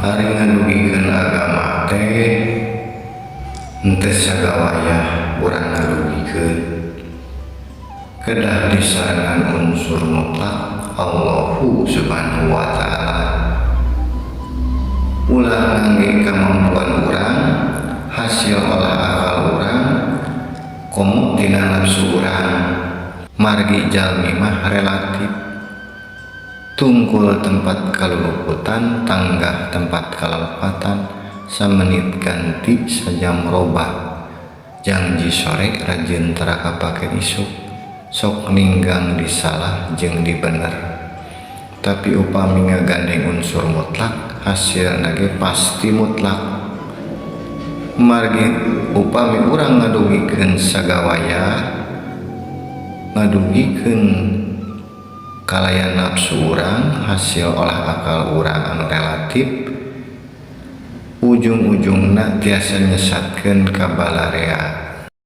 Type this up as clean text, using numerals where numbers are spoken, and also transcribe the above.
Ari ngadugikeun agama teh henteu sagawaya urang ngadugikeun, kedah disarangan unsur mutlak Allahu subhanahu wa ta'ala. Ulah ngangge kemampuan urang, hasil olah akal urang, komo tina nafsu urang. Margi jalmi mah relatif, tungkul tempat kaluluputan, tanggah tempat kalepatan, samenit ganti sajam robah. Janji sore rajin tara kapake isuk, sok ninggang disalah jeung dibener. Tapi upami ngagandeng unsur mutlak, hasilna ge pasti mutlak. Margi upami urang ngadugikeun sagawaya, ngadugikeun kalayan nafsu urang, hasil olah akal urang anu relatif, ujung-ujungna tiasa nyesatkeun ka balarea.